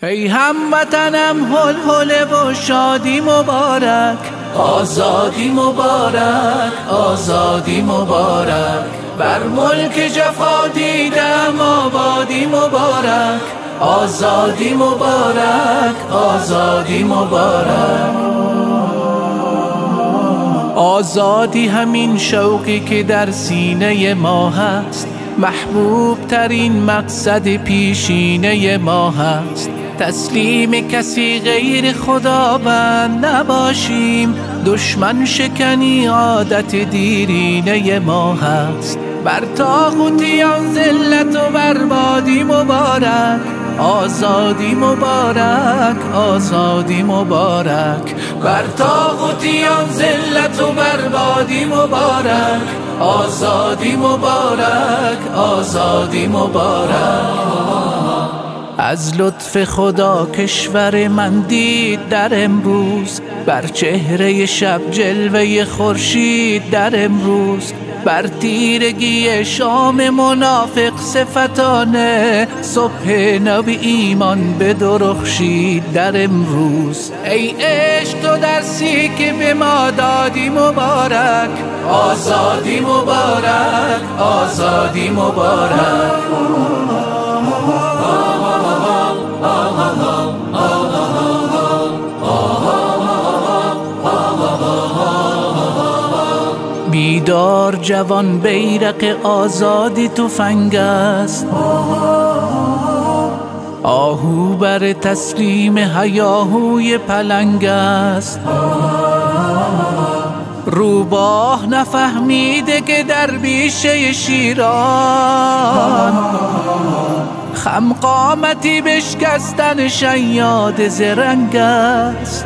ای هموطنم هل هل و شادی مبارک، آزادی مبارک، آزادی مبارک. بر ملک جفا دیدم آبادی مبارک، آزادی مبارک، آزادی مبارک. آزادی همین شوقی که در سینه ما هست، محبوب ترین مقصد پیشینه ما هست. تسلیم کسی غیر خداوند نباشیم، دشمن شکنی عادت دیرینه ما هست. بر طاغوتیان ذلت و بربادی مبارک، آزادی مبارک، آزادی مبارک. بر طاغوتیان ذلت و بربادی مبارک، آزادی مبارک، آزادی مبارک. از لطف خدا کشور من دید در امروز، بر چهره شب جلوه خورشید در امروز. بر تیرگی شام منافق صفتانه، صبح نو ایمان بدرخشید در امروز. ای عشق تو درسی که به ما دادی مبارک، آزادی مبارک، آزادی مبارک. بیدار جوان بیرق آزادی تفنگ است، آهو بر تسلیم هیاهوی پلنگ است. روباه نفهمیده که در بیشه شیران، خم قامتی بشکستن شیاد زرنگ است.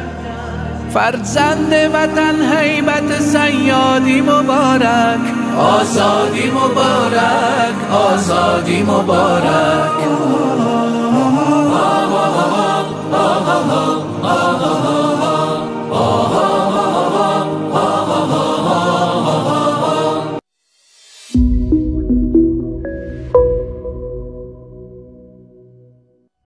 فرزند وطن هیبت صیادی مبارک، آزادی مبارک، آزادی مبارک.